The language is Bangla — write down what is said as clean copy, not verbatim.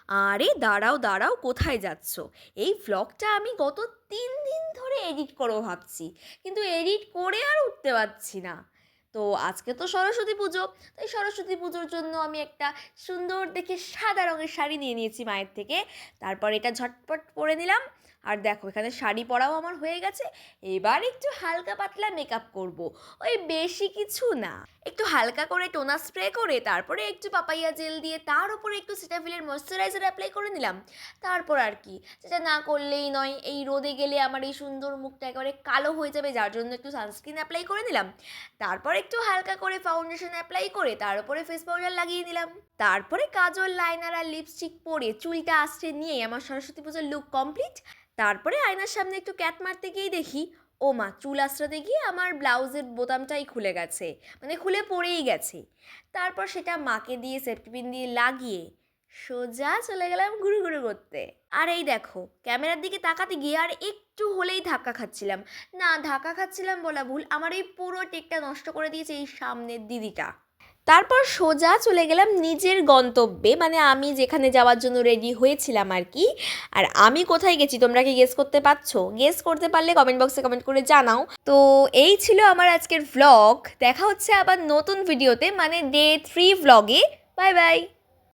আরে দাঁড়াও দাঁড়াও, কোথায় যাচ্ছ? এই ভ্লগটা আমি গত 3 দিন ধরে এডিট করবো ভাবছি, কিন্তু এডিট করে আর উঠতে পারছি না। তো আজকে তো সরস্বতী পুজো, তাই সরস্বতী পুজোর জন্য আমি একটা সুন্দর দেখে সাদা রঙের শাড়ি নিয়ে নিয়েছি মায়ের থেকে। তারপর এটা ঝটপট পরে নিলাম। আর দেখো, এখানে শাড়ি পরাও আমার হয়ে গেছে। এবার একটু হালকা পাতলা মেকআপ করব, ওই বেশি কিছু না। একটু হালকা করে টোনার স্প্রে করে, তারপরে একটু পাপাইয়া জেল দিয়ে তার উপরে একটু সিটাফিলের ময়শ্চারাইজার অ্যাপ্লাই করে নিলাম। তারপর আর কি, যেটা না করলেই নয়, এই রোদে গেলে আমার এই সুন্দর মুখটা একেবারে কালো হয়ে যাবে, যার জন্য একটু সানস্ক্রিন অ্যাপ্লাই করে নিলাম। তারপর একটু হালকা করে ফাউন্ডেশন অ্যাপ্লাই করে তার উপরে ফেস পাউডার লাগিয়ে নিলাম। তারপরে কাজল, লাইনার আর লিপস্টিক পরে চুলটা আঁচড়ে নিয়েই আমার সরস্বতী পুজোর লুক কমপ্লিট। তারপরে আয়নার সামনে একটু ক্যাট মারতে গিয়েই দেখি, ও মা, চুল আঁচড়াতে গিয়ে আমার ব্লাউজের বোতামটাই খুলে গেছে, মানে খুলে পড়েই গেছে। তারপর সেটা মাকে দিয়ে সেফটি পিন দিয়ে লাগিয়ে সোজা চলে গেলাম ঘুরু ঘুরু করতে। আর এই দেখো, ক্যামেরার দিকে তাকাতে গিয়ে আর একটু হলেই ধাক্কা খাচ্ছিলাম। না, ধাক্কা খাচ্ছিলাম বলা ভুল, আমার এই পুরো টেকটা নষ্ট করে দিয়েছে এই সামনের দিদিটা। তারপর সোজা চলে গেলাম নিজের গন্তব্যে, মানে আমি যেখানে যাওয়ার জন্য রেডি হয়েছিলাম আর কি। আর আমি কোথায় গেছি তোমরা কি গেস করতে পারছো? গেস করতে পারলে কমেন্ট বক্সে কমেন্ট করে জানাও। তো এই ছিল আমার আজকের ভ্লগ। দেখা হচ্ছে আবার নতুন ভিডিওতে, মানে ডে 3 ভ্লগে। Bye bye.